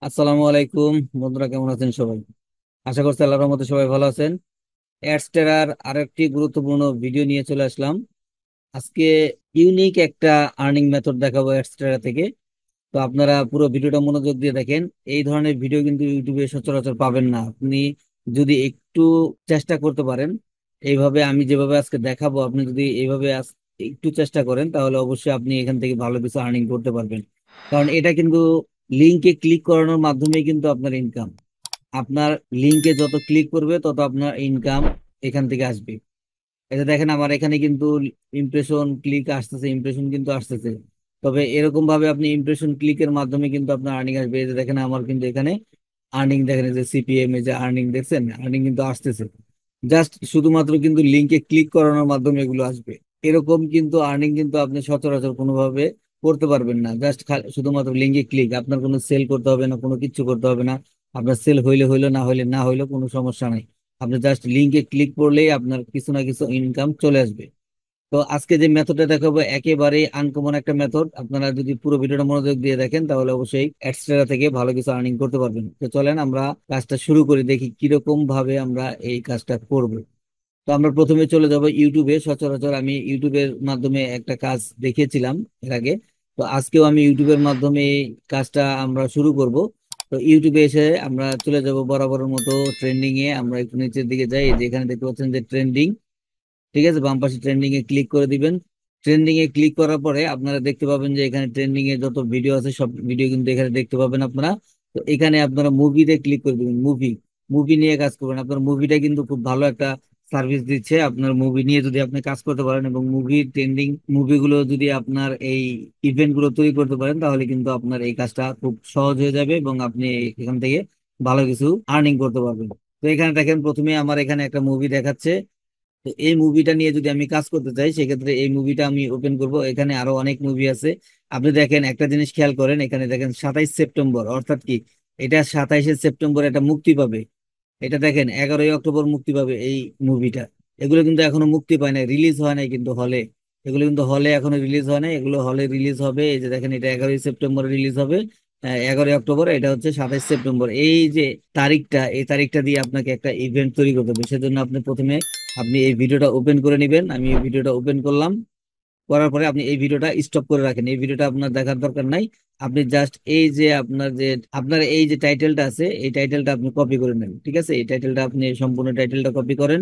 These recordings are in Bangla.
আসসালামু আলাইকুম বন্ধুরা, কেমন আছেন সবাই? আশা করছি আল্লাহর রহমতে সবাই ভালো আছেন। অ্যাডস্টেরার আরেকটি গুরুত্বপূর্ণ ভিডিও নিয়ে চলে আসলাম আজকে। ইউনিক একটা আর্নিং মেথড দেখাবো অ্যাডস্টেরা থেকে। তো আপনারা পুরো ভিডিওটা মনোযোগ দিয়ে দেখেন। এই ধরনের ভিডিও কিন্তু ইউটিউবে সচরাচর পাবেন না। আপনি যদি একটু চেষ্টা করতে পারেন, এইভাবে আমি যেভাবে আজকে দেখাবো, আপনি যদি এইভাবে একটু চেষ্টা করেন, তাহলে অবশ্যই আপনি এখান থেকে ভালো কিছু আর্নিং করতে পারবেন। কারণ এটা কিন্তু লিঙ্কে ক্লিক করানোর মাধ্যমে কিন্তু আপনার ইনকাম। আপনার লিঙ্কে যত ক্লিক করবে তত আপনার ইনকাম এখান থেকে আসবে। এটা দেখেন, আমার এখানে কিন্তু ইমপ্রেশন ক্লিক আসতেছে, ইমপ্রেশন কিন্তু আসতেছে। তবে এরকম ভাবে আপনি ইমপ্রেশন ক্লিকের মাধ্যমে কিন্তু আপনার আর্নিং আসবে। এই যে দেখেন, আমার কিন্তু এখানে আর্নিং দেখেন, এই যে সিপিএম, এই যে আর্নিং দেখছেন, আর্নিং কিন্তু আসতেছে। জাস্ট শুধুমাত্র কিন্তু লিঙ্কে ক্লিক করানোর মাধ্যমে এগুলো আসবে। এরকম কিন্তু আর্নিং কিন্তু আপনি সচরাচর কোনোভাবে করতে পারবেন না। জাস্ট শুধুমাত্র লিঙ্কে ক্লিক, আপনার কোনো সেল করতে হবে না, কোনো কিছু করতে হবে না। আপনার সেল হইলে হইলো, না হইলে না হইলো, কোনো সমস্যা নাই। আপনি জাস্ট লিঙ্কে ক্লিক করলেই আপনার কিছু না কিছু ইনকাম চলে আসবে। তো আজকে যে মেথডটা দেখাবো একেবারে আনকমন একটা মেথড। আপনারা যদি পুরো ভিডিওটা মনোযোগ দিয়ে দেখেন, তাহলে অবশ্যই এক্সট্রা থেকে ভালো কিছু আর্নিং করতে পারবেন। তো চলেন আমরা কাজটা শুরু করি, দেখি কিরকম ভাবে আমরা এই কাজটা করব। তো আমরা প্রথমে চলে যাব ইউটিউবে। সচরাচর আমি ইউটিউবের মাধ্যমে একটা কাজ দেখিয়েছিলাম এর আগে। তো আজকেও আমি ইউটিউবের মাধ্যমে এই কাজটা আমরা শুরু করব। তো ইউটিউবে এসে আমরা চলে যাব বরাবরের মতো ট্রেন্ডিং এ। আমরা একটু নিচের দিকে যাই, যেখানে দেখতে পাচ্ছেন যে ট্রেন্ডিং, ঠিক আছে, বাম পাশে ট্রেন্ডিং এ ক্লিক করে দিবেন। ট্রেন্ডিং এ ক্লিক করার পরে আপনারা দেখতে পাবেন যে এখানে ট্রেন্ডিং এ যত ভিডিও আছে সব ভিডিও কিন্তু এখানে দেখতে পাবেন আপনারা। তো এখানে আপনারা মুভিতে ক্লিক করে দিবেন। মুভি, মুভি নিয়ে কাজ করবেন। আপনার মুভিটা কিন্তু খুব ভালো একটা সার্ভিস দিচ্ছে। আপনার মুভি নিয়ে যদি আপনি কাজ করতে পারেন এবং মুভি ট্রেন্ডিং মুভিগুলো যদি আপনার এই ইভেন্ট গুলো তৈরি করতে পারেন, তাহলে কিন্তু আপনার এই কাজটা খুব সহজ হয়ে যাবে এবং আপনি এখান থেকে ভালো কিছু আর্নিং করতে পারবেন। তো এখানে দেখেন, প্রথমে আমার এখানে একটা মুভি দেখাচ্ছে। তো এই মুভিটা নিয়ে যদি আমি কাজ করতে চাই, সেক্ষেত্রে এই মুভিটা আমি ওপেন করব। এখানে আরো অনেক মুভি আছে। আপনি দেখেন, একটা জিনিস খেয়াল করেন, এখানে দেখেন 27 সেপ্টেম্বর, অর্থাৎ কি এটা 27শে সেপ্টেম্বর এটা মুক্তি পাবে। এটা দেখেন 11ই অক্টোবর মুক্তি পাবে এই মুভিটা। এগুলো কিন্তু এখনো মুক্তি পায় না, রিলিজ হয় নাই কিন্তু হলে। এগুলো কিন্তু হলে এখনো রিলিজ হয় নাই, এগুলো হলে রিলিজ হবে। এই যে দেখেন, এটা 11ই সেপ্টেম্বর রিলিজ হবে। 11ই অক্টোবর, এটা হচ্ছে 27 সেপ্টেম্বর। এই যে তারিখটা, এই তারিখটা দিয়ে আপনাকে একটা ইভেন্ট তৈরি করতে হবে। সেজন্য আপনি প্রথমে আপনি এই ভিডিওটা ওপেন করে নেবেন। আমি এই ভিডিওটা ওপেন করলাম। করার পরে আপনি এই ভিডিওটা স্টপ করে রাখেন, এই ভিডিওটা আপনার দেখার দরকার নাই। আপনি জাস্ট এই যে আপনার এই যে টাইটেলটা আছে, এই টাইটেলটা আপনি কপি করে নেন। ঠিক আছে, এই টাইটেলটা আপনি সম্পূর্ণ টাইটেলটা কপি করেন।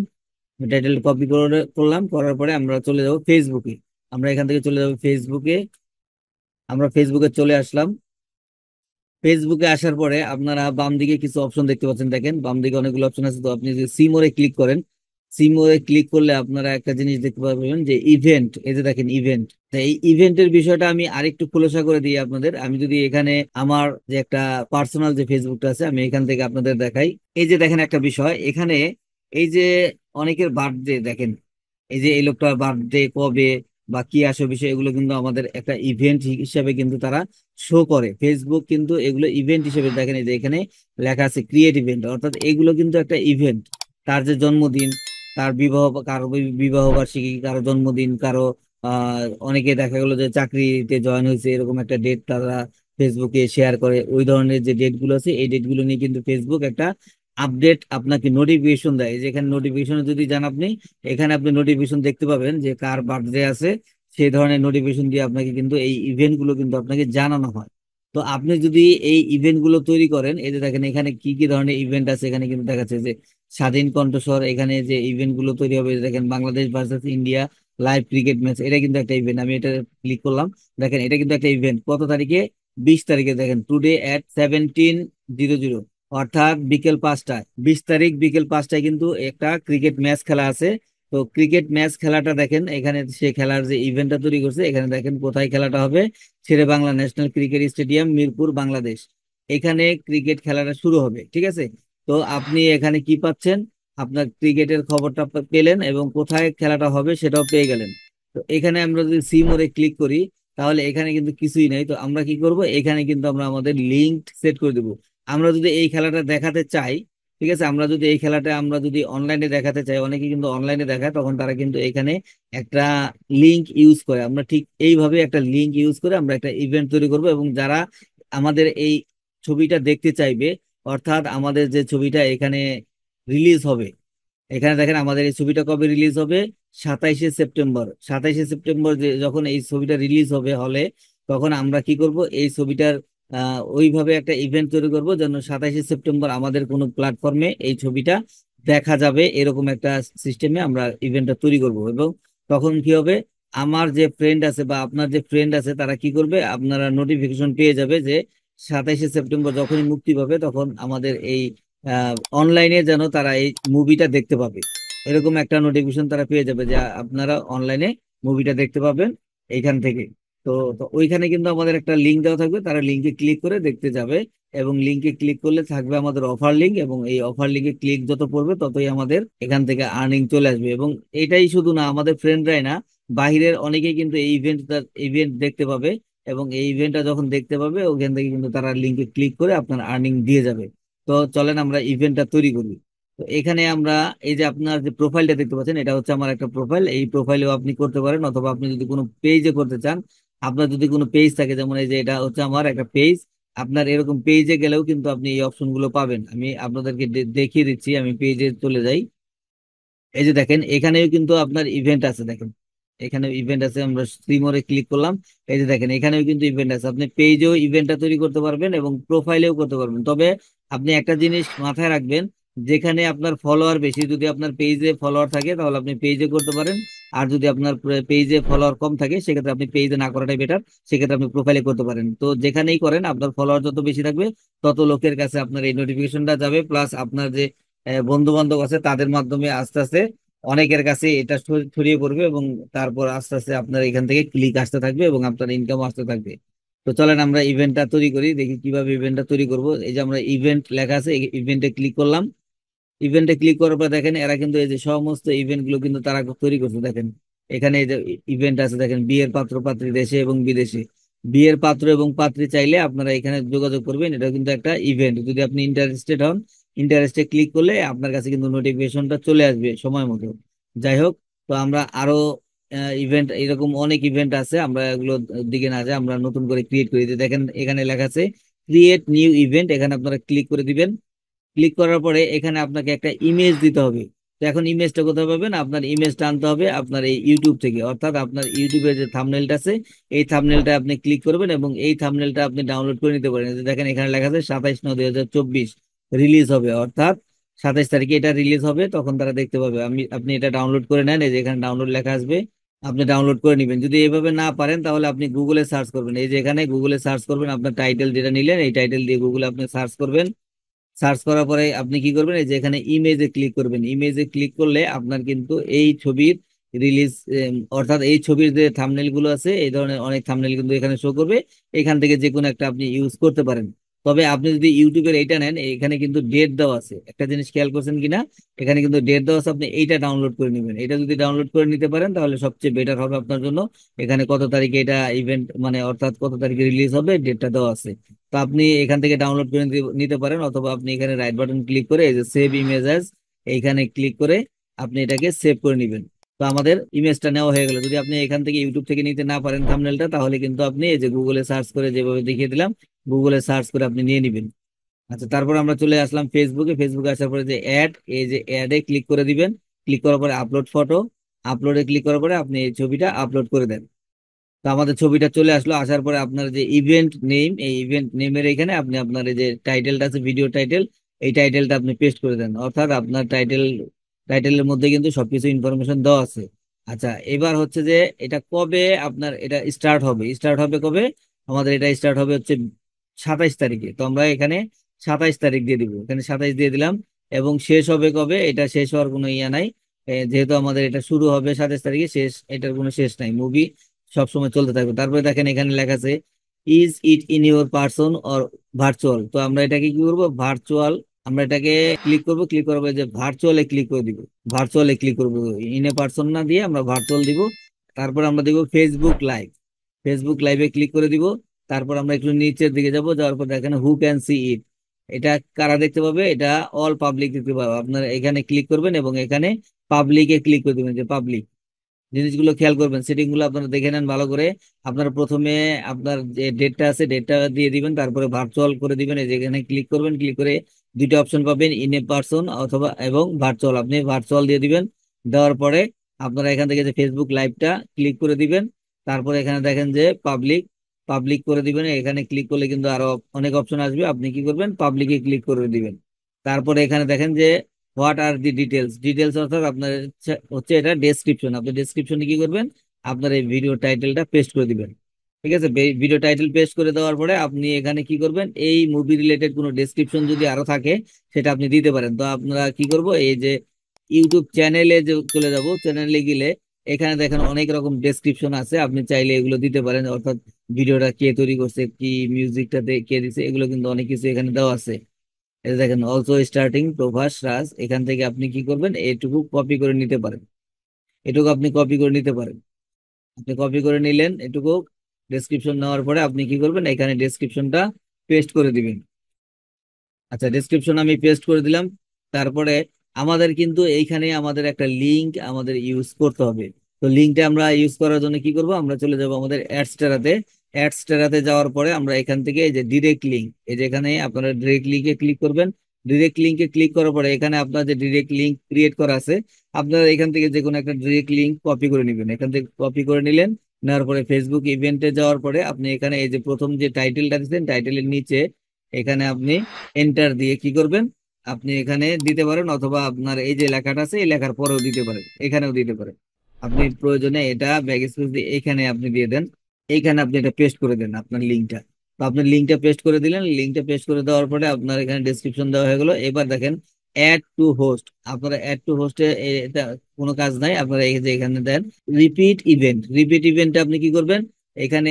টাইটেল কপি করে করলাম, করার পরে আমরা চলে যাব ফেসবুকে। আমরা এখান থেকে চলে যাব ফেসবুকে। আমরা ফেসবুকে চলে আসলাম। ফেসবুকে আসার পরে আপনারা বাম দিকে কিছু অপশন দেখতে পাচ্ছেন। দেখেন বাম দিকে অনেকগুলো অপশন আছে। তো আপনি যদি সিমোরে ক্লিক করেন, সিমোরে ক্লিক করলে আপনারা একটা জিনিস দেখতে পাবেন যে ইভেন্ট, এই যে দেখেন ইভেন্ট। তো এই ইভেন্টের বিষয়টা আমি আরেকটু খোলাসা করে দিই আপনাদের। আমি যদি এখানে আমার যে একটা পার্সোনাল যে ফেসবুকটা আছে, আমি এখান থেকে আপনাদের দেখাই। এই যে দেখেন একটা বিষয় এখানে, এই যে অনেকের বার্থডে দেখেন, এই যে এই লোকটার বার্থডে কবে বা কি আসে বিষয়, এগুলো কিন্তু আমাদের একটা ইভেন্ট হিসেবে কিন্তু তারা শো করে। ফেসবুক কিন্তু এগুলো ইভেন্ট হিসেবে দেখেন। এই যে এখানে লেখা আছে ক্রিয়েট ইভেন্ট, অর্থাৎ এগুলো কিন্তু একটা ইভেন্ট। তার যে জন্মদিন, তার বিবাহ, কারো বিবাহ বার্ষিকী, কারো জন্মদিন, কারো অনেকে দেখা গেলো যে চাকরিতে জয়েন হয়েছে, এরকম একটা ডেট তারা ফেসবুকে শেয়ার করে। ওই ধরনের যে ডেট গুলো আছে, এই ডেট গুলো নিয়ে কিন্তু ফেসবুক একটা আপডেট আপনাকে নোটিফিকেশন দেয়। যেখানে নোটিফিকেশন যদি যান আপনি, এখানে আপনি নোটিফিকেশন দেখতে পাবেন যে কার বার্থডে আছে। সেই ধরনের নোটিফিকেশন দিয়ে আপনাকে কিন্তু এই ইভেন্ট গুলো কিন্তু আপনাকে জানানো হয়। তো আপনি যদি এই ইভেন্ট গুলো তৈরি করেন, এই যে দেখেন এখানে কি কি ধরনের ইভেন্ট আছে, এখানে কিন্তু দেখাচ্ছে যে স্বাধীন কণ্ঠস্বর। এখানে যে ইভেন্ট গুলো তৈরি হবে, দেখেন Bangladesh versus India live cricket match, এটা কিন্তু একটা ইভেন্ট। আমি এটা ক্লিক করলাম। দেখেন এটা কিন্তু একটা ইভেন্ট। কত তারিখে? 20 তারিখে। দেখেন টুডে এট 17:00, অর্থাৎ বিকেল 5টায়, 20 তারিখ বিকেল 5টায় কিন্তু একটা ক্রিকেট ম্যাচ খেলা আছে। তো ক্রিকেট ম্যাচ খেলাটা দেখেন, এখানে সে খেলার যে ইভেন্টটা তৈরি করছে, এখানে দেখেন কোথায় খেলাটা হবে। Sher-e Bangla national cricket stadium, Mirpur, Bangladesh. এখানে ক্রিকেট খেলাটা শুরু হবে। ঠিক আছে, তো আপনি এখানে কি পাচ্ছেন? আপনার ক্রিকেটের খবরটা পেলেন এবং কোথায় খেলাটা হবে সেটাও পেয়ে গেলেন। তো এখানে আমরা যদি সি মোড়ে ক্লিক করি, তাহলে এখানে কিন্তু কিছুই নাই। তো আমরা কি করব, এখানে কিন্তু আমরা আমাদের লিঙ্ক সেট করে দেবো। আমরা যদি এই খেলাটা দেখাতে চাই, ঠিক আছে, আমরা যদি এই খেলাটা আমরা যদি অনলাইনে দেখাতে চাই, অনেকে কিন্তু অনলাইনে দেখায়, তখন তারা কিন্তু এখানে একটা লিংক ইউজ করে। আমরা ঠিক এইভাবে একটা লিংক ইউজ করে আমরা একটা ইভেন্ট তৈরি করব, এবং যারা আমাদের এই ছবিটা দেখতে চাইবে, অর্থাৎ আমাদের যে ছবিটা এখানে রিলিজ হবে, এখানে দেখেন আমাদের এই ছবিটা কবে রিলিজ হবে, 27শে সেপ্টেম্বর। 27শে সেপ্টেম্বর যে যখন এই ছবিটা রিলিজ হবে হলে, তখন আমরা কি করব, এই ছবিটার ওইভাবে একটা ইভেন্ট তৈরি করব যেন 27শে সেপ্টেম্বর আমাদের কোনো প্ল্যাটফর্মে এই ছবিটা দেখা যাবে, এরকম একটা সিস্টেমে আমরা ইভেন্টটা তৈরি করব। এবং তখন কি হবে, আমার যে ফ্রেন্ড আছে বা আপনার যে ফ্রেন্ড আছে তারা কি করবে, আপনারা নোটিফিকেশন পেয়ে যাবে যে 27শে সেপ্টেম্বর যখনই মুক্তি পাবে, তখন আমাদের এই অনলাইনে যেন তারা এই মুভিটা দেখতে পাবে, এরকম একটা নোটিফিকেশন তারা পেয়ে যাবে যে আপনারা অনলাইনে মুভিটা দেখতে পাবেন এইখান থেকে। তো তো ওইখানে কিন্তু আমাদের একটা লিঙ্ক দেওয়া থাকবে, তারা লিঙ্কে ক্লিক করে দেখতে যাবে, এবং লিঙ্কে ক্লিক করলে থাকবে আমাদের অফার লিঙ্ক, এবং এই অফার লিঙ্কে ক্লিক যত পড়বে ততই আমাদের এখান থেকে আর্নিং চলে আসবে। এবং এটাই শুধু না, আমাদের ফ্রেন্ডরাই না, বাহিরের অনেকেই কিন্তু এই ইভেন্ট দেখতে পাবে, এবং এই ইভেন্টটা যখন দেখতে পাবে ওখান থেকে কিন্তু তারা লিঙ্কে ক্লিক করে আপনার আর্নিং দিয়ে যাবে। তো চলেন আমরা ইভেন্টটা তৈরি করি। তো এখানে আমরা এই যে আপনার যে প্রোফাইলটা দেখতে পাচ্ছেন, এটা হচ্ছে আমার একটা প্রোফাইল, এই প্রোফাইলেও আপনি করতে পারেন, অথবা আপনি যদি কোনো পেজে করতে চান, আপনার যদি কোনো পেজ থাকে, যেমন এই যে এটা হচ্ছে আমার একটা পেজ, আপনার এরকম পেজে গেলেও কিন্তু আপনি এই অপশন গুলো পাবেন। আমি আপনাদেরকে দেখিয়ে দিচ্ছি, আমি পেজে চলে যাই। এই যে দেখেন এখানেও কিন্তু আপনার ইভেন্ট আছে, দেখেন এখানে ইভেন্ট আছে, আমরা স্ট্রিমরে ক্লিক করলাম, এই যে দেখেন এখানেও কিন্তু ইভেন্ট আছে। আপনি পেজেও ইভেন্টটা তৈরি করতে পারবেন এবং প্রোফাইলেও করতে পারবেন। তবে আপনি একটা জিনিস মাথায় রাখবেন, যেখানে আপনার ফলোয়ার বেশি, যদি আপনার পেজে ফলোয়ার থাকে তাহলে আপনি পেজে করতে পারেন, আর যদি আপনার পেজে ফলোয়ার কম থাকে সেক্ষেত্রে আপনি পেজে না করাটাই বেটার, সেক্ষেত্রে আপনি প্রোফাইলে করতে পারেন। তো যেখানেই করেন আপনার ফলোয়ার যত বেশি থাকবে, তত লোকের কাছে আপনার এই নোটিফিকেশনটা যাবে, প্লাস আপনার যে বন্ধু বান্ধব আছে তাদের মাধ্যমে আস্তে আস্তে অনেকের কাছে এটা ছড়িয়ে পড়বে, এবং তারপর আস্তে আস্তে আপনার এখান থেকে ক্লিক আসতে থাকবে এবং আপনার ইনকাম আসতে থাকবে। তো চলেন আমরা ইভেন্টটা তৈরি করি, দেখি কিভাবে ইভেন্টটা তৈরি করব। এই যে আমরা ইভেন্ট লেখা আছে, ইভেন্টে ক্লিক করলাম। ইভেন্টে ক্লিক করার পর দেখেন এরা কিন্তু এই যে সমস্ত ইভেন্ট গুলো কিন্তু তারা তৈরি করছে, দেখেন এখানে এই যে ইভেন্ট আছে, দেখেন বিয়ের পাত্র পাত্রী দেশে এবং বিদেশে। বিয়ের পাত্র এবং পাত্রী চাইলে আপনারা এখানে যোগাযোগ করবেন, এটা কিন্তু একটা ইভেন্ট। যদি আপনি ইন্টারেস্টেড হন, ইন্টারেস্টে ক্লিক করলে আপনার কাছে কিন্তু নোটিফিকেশনটা চলে আসবে সময় মতো। যাই হোক, তো আমরা আরো ইভেন্ট, এরকম অনেক ইভেন্ট আছে, আমরা এগুলো দিকে না যাই, আমরা নতুন করে ক্রিয়েট করে দিই। দেখেন এখানে লেখা আছে ক্রিয়েট নিউ ইভেন্ট, এখানে আপনারা ক্লিক করে দিবেন। ক্লিক করার পরে এখানে আপনাকে একটা ইমেজ দিতে হবে। তো এখন ইমেজটা কোথায় পাবেন, আপনার ইমেজটা আনতে হবে আপনার এই ইউটিউব থেকে, অর্থাৎ আপনার ইউটিউবের যে থাম্বনেলটা আছে, এই থাম্বনেলটা আপনি ক্লিক করবেন এবং এই থাম্বনেলটা আপনি ডাউনলোড করে নিতে পারেন। এই যে দেখেন এখানে লেখা আছে 27/9/2024 রিলিজ হবে, অর্থাৎ 27 তারিখে এটা রিলিজ হবে, তখন তারা দেখতে পাবে। আপনি এটা ডাউনলোড করে নেন, এই যে এখানে ডাউনলোড লেখা আসবে, আপনি ডাউনলোড করে নেবেন। যদি এভাবে না পারেন তাহলে আপনি গুগলে সার্চ করবেন, এই যে এখানে গুগলে সার্চ করবেন, আপনার টাইটেল যেটা নিলেন এই টাইটেল দিয়ে গুগলে আপনি সার্চ করবেন। সার্চ করার পরে আপনি কি করবেন, এই যে এখানে ইমেজে ক্লিক করবেন। ইমেজে ক্লিক করলে আপনার কিন্তু এই ছবির রিলিজ, অর্থাৎ এই ছবির যে থাম্বনেল গুলো আছে, এই ধরনের অনেক থাম্বনেল কিন্তু এখানে শো করবে। এখান থেকে যে কোনো একটা আপনি ইউজ করতে পারেন। তবে আপনি যদি ইউটিউবের এইটা নেন, এখানে কিন্তু ডেট দেওয়া আছে, একটা জিনিস খেয়াল করছেন কিনা, এখানে কিন্তু ডেট দেওয়া আছে, আপনি এইটা ডাউনলোড করে নেবেন। এটা যদি ডাউনলোড করে নিতে পারেন তাহলে সবচেয়ে বেটার হবে আপনার জন্য। এখানে কত তারিখে এটা ইভেন্ট, মানে অর্থাৎ কত তারিখে রিলিজ হবে ডেটটা দেওয়া আছে। তো আপনি এখান থেকে ডাউনলোড করে নিতে পারেন, অথবা আপনি এখানে রাইট বাটন ক্লিক করে এই যে সেভ ইমেজ অ্যাজ, এইখানে ক্লিক করে আপনি এটাকে সেভ করে নেবেন। তো আমাদের ইমেজটা নেওয়া হয়ে গেল। যদি আপনি এখান থেকে ইউটিউব থেকে নিতে না পারেন থাম্বনেলটা, তাহলে কিন্তু আপনি এই যে গুগলে সার্চ করে যেভাবে দেখিয়ে দিলাম, গুগলে সার্চ করে আপনি নিয়ে নেবেন। আচ্ছা, তারপর আমরা চলে আসলাম ফেসবুকে। ফেসবুকে আসার পরে যে অ্যাড, এই যে অ্যাডে ক্লিক করে দিবেন। ক্লিক করার পরে আপলোড ফটো, আপলোডে ক্লিক করার পরে আপনি এই ছবিটা আপলোড করে দেন। তো আমাদের ছবিটা চলে আসলো। আসার পরে আপনার যে ইভেন্ট নেম, এই ইভেন্ট নেমের এখানে আপনি আপনার এই যে টাইটেলটা আছে, ভিডিও টাইটেল, এই টাইটেলটা আপনি পেস্ট করে দেন, অর্থাৎ আপনার টাইটেলের মধ্যে কিন্তু সবকিছু ইনফরমেশন দেওয়া আছে। আচ্ছা, এবার হচ্ছে যে এটা কবে আপনার এটা স্টার্ট হবে কবে, আমাদের এটা স্টার্ট হবে হচ্ছে 27 তারিখে। তো আমরা এখানে 27 তারিখ দিয়ে দিব, এখানে 27 দিয়ে দিলাম। এবং শেষ হবে কবে, এটা শেষ হওয়ার কোনো ইয়া নাই। যেহেতু আমাদের এটা শুরু হবে 27 তারিখে, শেষ এটার কোনো শেষ নাই, মুভি সব সময় চলতে থাকবে। তারপরে দেখেন এখানে লেখা আছে is it in your person or virtual. তো আমরা এটাকে কি করবো, ভার্চুয়াল, আমরা এটাকে ক্লিক করব। ক্লিক করবো যে ভার্চুয়ালে ক্লিক করে দিব, ভার্চুয়ালে ক্লিক করবো, ইন এ পার্সন না দিয়ে আমরা ভার্চুয়াল দিব। তারপর আমরা দিব ফেসবুক লাইভ, ফেসবুক লাইভে ক্লিক করে দিব। তারপর আমরা একটু নিচের দিকে যাব, যাওয়ার পর দেখেন হু ক্যান সি ইট, এটা কারা দেখতে পাবে? এটা অল পাবলিক দেখতে পাবে। আপনারা এখানে ক্লিক করবেন এবং এখানে পাবলিকে ক্লিক করে দিবেন, যে পাবলিক। জিনিসগুলো খেয়াল করবেন, সেটিং গুলো আপনারা দেখে নেন ভালো করে। আপনারা প্রথমে আপনার যে ডেটটা আছে ডেটটা দিয়ে দিবেন, তারপরে ভার্চুয়াল করে দিবেন। এই যে এখানে ক্লিক করবেন, ক্লিক করে দুইটা অপশন পাবেন, ইন এ পার্সন অথবা এবং ভার্চুয়াল। আপনি ভার্চুয়াল দিয়ে দিবেন। দেওয়ার পরে আপনারা এখান থেকে যে ফেসবুক লাইভটা ক্লিক করে দিবেন। তারপরে এখানে দেখেন যে পাবলিক, পাবলিক করে দিবেন। এখানে ক্লিক করলে কিন্তু আরো অনেক অপশন আসবে, আপনি কি করবেন? পাবলিকে ক্লিক করে দিবেন। তারপরে এখানে দেখেন যে what are the details, details অর্থাৎ আপনার হচ্ছে এটা ডেসক্রিপশন। আপনি ডেসক্রিপশনে কি করবেন? আপনার এই ভিডিও টাইটেলটা পেস্ট করে দিবেন। ঠিক আছে, ভিডিও টাইটেল পেস্ট করে দেওয়ার পরে আপনি এখানে কি করবেন? এই মুভি রিলেটেড কোনো ডেসক্রিপশন যদি আরো থাকে সেটা আপনি দিতে পারেন। তো আপনারা কি করব, এই যে ইউটিউব চ্যানেলে যে চলে যাব, চ্যানেলে গেলে এখানে দেখেন অনেক রকম ডেসক্রিপশন আছে, আপনি চাইলে এগুলো দিতে পারেন। অর্থাৎ ভিডিওটা কে তৈরি করছে, কি মিউজিকটা কে দিছে, এগুলো কিন্তু অনেক কিছু এখানে দেওয়া আছে। এই যে দেখেন অলসো স্টার্টিং প্রভাস রাজ, এখান থেকে আপনি কি করবেন? এটুকু কপি করে নিতে পারেন। এটুকু আপনি কপি করে নিতে পারেন। আপনি কপি করে নিলেন এটুকু। ডেসক্রিপশন নেওয়ার পরে আপনি কি করবেন? এখানে ডেসক্রিপশনটা পেস্ট করে দিবেন। আচ্ছা, ডেসক্রিপশন আমি পেস্ট করে দিলাম। তারপরে আমাদের কিন্তু এইখানে আমাদের একটা লিংক আমাদের ইউজ করতে হবে। তো লিঙ্কটা আমরা ইউজ করার জন্য কি করব? আমরা চলে যাব আমাদের অ্যাডস্টারাতে। অ্যাডস্টারাতে যাওয়ার পরে আমরা এখান থেকে এই যে ডিরেক্ট লিঙ্ক, এই যে এখানে আপনারা ডিরেক্ট লিঙ্কে ক্লিক করবেন। ডিরেক্ট লিঙ্কে ক্লিক করার পরে এখানে আপনার যে ডিরেক্ট লিঙ্ক ক্রিয়েট করা আছে, আপনারা এখান থেকে যে কোনো একটা ডিরেক্ট লিঙ্ক কপি করে নেবেন। এখান থেকে কপি করে নিলেন। নেওয়ার পরে ফেসবুক ইভেন্টে যাওয়ার পরে আপনি এখানে এই যে প্রথম যে টাইটেলটা দিচ্ছেন, টাইটেলের নিচে এখানে আপনি এন্টার দিয়ে কি করবেন? আপনি এখানে দিতে পারেন, অথবা আপনার এই যে লেখাটা আছে এই লেখার পরেও দিতে পারেন, এখানেও দিতে পারেন। আপনি প্রয়োজনে এটা ব্যাক স্পেস দিয়ে এখানে আপনি দিয়ে দেন। এইখানে আপনি এটা পেস্ট করে দেন আপনার লিঙ্কটা। তো আপনি লিঙ্কটা পেস্ট করে দিলেন। লিঙ্কটা পেস্ট করে দেওয়ার পরে আপনার এখানে ডেসক্রিপশন দেওয়া হয়ে গেল। এবার দেখেন অ্যাড টু হোস্ট। আপনারা অ্যাড টু হোস্টে এটা কোনো কাজ নাই, আপনারা এই যে এখানে দেন রিপিট ইভেন্ট। রিপিট ইভেন্টে আপনি কি করবেন? এখানে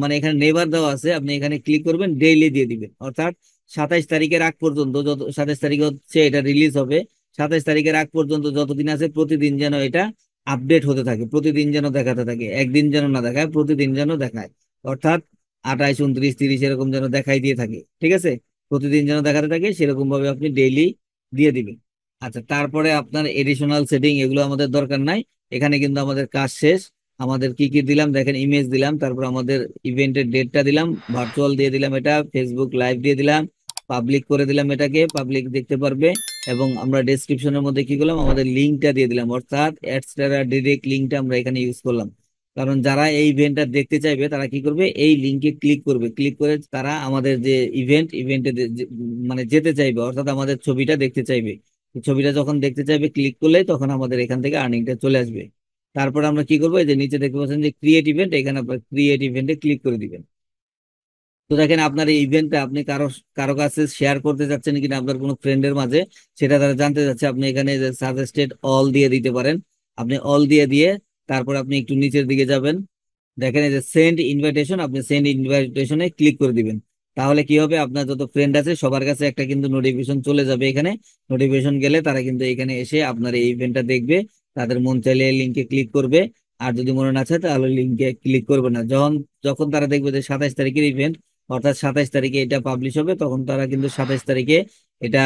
মানে এখানে নেভার দেওয়া আছে, আপনি এখানে ক্লিক করবেন, ডেইলি দিয়ে দিবেন। অর্থাৎ 27 তারিখের আগ পর্যন্ত, যত 27 তারিখ হচ্ছে এটা রিলিজ হবে, 27 তারিখের আগ পর্যন্ত যতদিন আছে প্রতিদিন যেন এটা আপডেট হতে থাকে, প্রতিদিন যেন দেখাতে থাকে, একদিন যেন না দেখায়, প্রতিদিন যেন দেখায়। অর্থাৎ 28, 29, 30 এরকম যেন দেখাই দিয়ে থাকে। ঠিক আছে, প্রতিদিন যেন দেখাতে থাকে সেরকম ভাবে আপনি ডেইলি দিয়ে দিবেন। আচ্ছা, তারপরে আপনার এডিশনাল সেটিং এগুলো আমাদের দরকার নাই। এখানে কিন্তু আমাদের কাজ শেষ। আমাদের কি কি দিলাম দেখেন, ইমেজ দিলাম, তারপর আমাদের ইভেন্টের ডেটটা দিলাম, ভার্চুয়াল দিয়ে দিলাম, এটা ফেসবুক লাইভ দিয়ে দিলাম, পাবলিক করে দিলাম, এটাকে পাবলিক দেখতে পারবে। এবং আমরা ডেসক্রিপশনের মধ্যে কি করলাম? আমাদের লিঙ্কটা দিয়ে দিলাম, অর্থাৎ অ্যাডস্টারা ডিরেক্ট লিঙ্কটা আমরা এখানে ইউজ করলাম। কারণ যারা এই ইভেন্টটা দেখতে চাইবে তারা কি করবে? এই লিঙ্কে ক্লিক করবে, ক্লিক করে তারা আমাদের যে ইভেন্টে মানে যেতে চাইবে, অর্থাৎ আমাদের ছবিটা দেখতে চাইবে। তো ছবিটা যখন দেখতে চাইবে ক্লিক করলে তখন আমাদের এখান থেকে আর্নিংটা চলে আসবে। তারপর আমরা কি করবো? এই যে নিচে দেখতে পাচ্ছেন যে ক্রিয়েট ইভেন্ট, এখানে আপনার ক্রিয়েট ইভেন্টে ক্লিক করে দিবেন। তো দেখেন আপনার এই ইভেন্টটা আপনি কারো কারো কাছে শেয়ার করতে চাচ্ছেন কিনা, আপনার কোনো ফ্রেন্ডের মাঝে, সেটা তারা জানতে চাচ্ছে, আপনি এখানে সাজেস্টেড অল দিয়ে দিতে পারেন। আপনি অল দিয়ে দিয়ে তারপর আপনি একটু নিচের দিকে যাবেন। দেখেন এই যে সেন্ড ইনভাইটেশন, আপনি সেন্ড ইনভাইটেশনে ক্লিক করে দিবেন। তাহলে কি হবে? আপনার যত ফ্রেন্ড আছে সবার কাছে একটা কিন্তু নোটিফিকেশন চলে যাবে। এখানে নোটিফিকেশন গেলে তারা কিন্তু এখানে এসে আপনার এই ইভেন্টটা দেখবে। তাদের মন চাইলে লিঙ্কে ক্লিক করবে, আর যদি মনে না চায় তাহলে লিঙ্কে ক্লিক করবে না। যখন যখন তারা দেখবে যে 27 তারিখের ইভেন্ট, অর্থাৎ 27 তারিখে এটা পাবলিশ হবে, তখন তারা কিন্তু 27 তারিখে এটা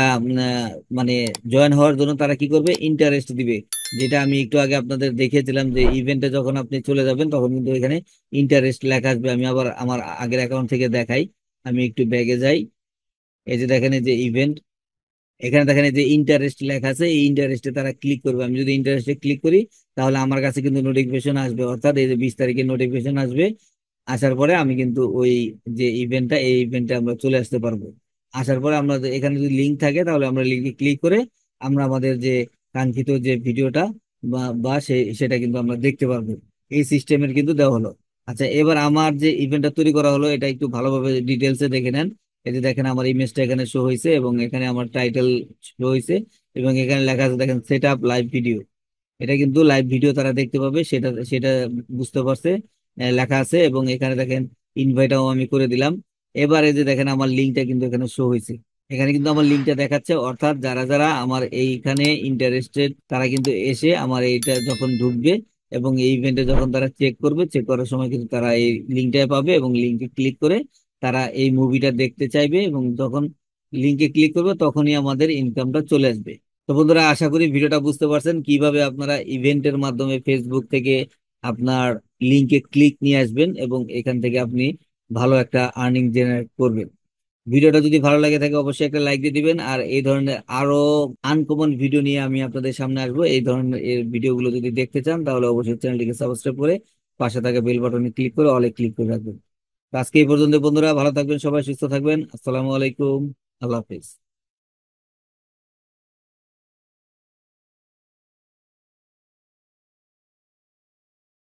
মানে জয়েন হওয়ার জন্য তারা কি করবে? ইন্টারেস্ট দিবে। যেটা আমি একটু আগে আপনাদের দেখিয়েছিলাম যে ইভেন্টে যখন আপনি চলে যাবেন তখন কিন্তু এখানে ইন্টারেস্ট লেখা আসবে। আমি আবার আমার আগের অ্যাকাউন্ট থেকে দেখাই। আমি একটু ব্যাগে যাই। এই যে দেখেন এই যে ইভেন্ট, এখানে দেখেন এই যে ইন্টারেস্ট লেখা আছে, এই ইন্টারেস্টে তারা ক্লিক করবে। আমি যদি ইন্টারেস্টে ক্লিক করি তাহলে আমার কাছে কিন্তু নোটিফিকেশন আসবে, অর্থাৎ এই যে 20 তারিখের নোটিফিকেশন আসবে। আসার পরে আমি কিন্তু ওই যে ইভেন্টটা, এই ইভেন্টে আমরা চলে আসতে পারবো। আসার পরে আমরা এখানে যদি লিঙ্ক থাকে তাহলে আমরা লিঙ্কে ক্লিক করে আমরা আমাদের যে কাঙ্ক্ষিত যে ভিডিওটা বা বা সেটা কিন্তু আমরা দেখতে পারবো। এই সিস্টেমের কিন্তু দেওয়া হলো। আচ্ছা, এবার আমার যে ইভেন্টটা তৈরি করা হলো এটা একটু ভালোভাবে ডিটেলসে দেখে নেন। এই যে দেখেন আমার ইমেজটা এখানে শো হয়েছে এবং এখানে আমার টাইটেল শো হয়েছে এবং এখানে লেখা আছে দেখেন সেট আপ লাইভ ভিডিও। এটা কিন্তু লাইভ ভিডিও তারা দেখতে পাবে, সেটা সেটা বুঝতে পারছে। লেখা আছে এবং এখানে দেখেন ইনভাইটও আমি করে দিলাম। এবারে যে দেখেন আমার লিঙ্কটা কিন্তু এখানে শো হয়েছে। এখানে কিন্তু আমার লিঙ্কটা দেখাচ্ছে, অর্থাৎ যারা যারা আমার এইখানে ইন্টারেস্টেড তারা কিন্তু এসে আমার এইটা যখন ঢুকবে এবং এই ইভেন্টে যখন তারা চেক করবে, চেক করার সময় কিন্তু তারা এই লিঙ্কটা পাবে এবং লিঙ্কে ক্লিক করে তারা এই মুভিটা দেখতে চাইবে। এবং যখন লিঙ্কে ক্লিক করবে তখনই আমাদের ইনকামটা চলে আসবে। তো বন্ধুরা, আশা করি ভিডিওটা বুঝতে পারছেন কিভাবে আপনারা ইভেন্টের মাধ্যমে ফেসবুক থেকে আপনার লিঙ্কে ক্লিক নিয়ে আসবেন এবং এখান থেকে আপনি ভালো একটা আর্নিং জেনারেট করবেন। ভিডিওটা যদি ভালো লাগে থাকে অবশ্যই একটা লাইক দিয়ে দিবেন। আর এই ধরনের আরো আনকমন ভিডিও নিয়ে আমি আপনাদের সামনে আসবো। এই ধরনের এর ভিডিওগুলো যদি দেখতে চান তাহলে অবশ্যই চ্যানেলটিকে সাবস্ক্রাইব করে পাশে থাকা বেল বাটনে ক্লিক করে অলে ক্লিক করে রাখবেন। তো আজকে এই পর্যন্ত বন্ধুরা, ভালো থাকবেন সবাই, সুস্থ থাকবেন। আসসালামু আলাইকুম। আল্লাহ হাফেজ।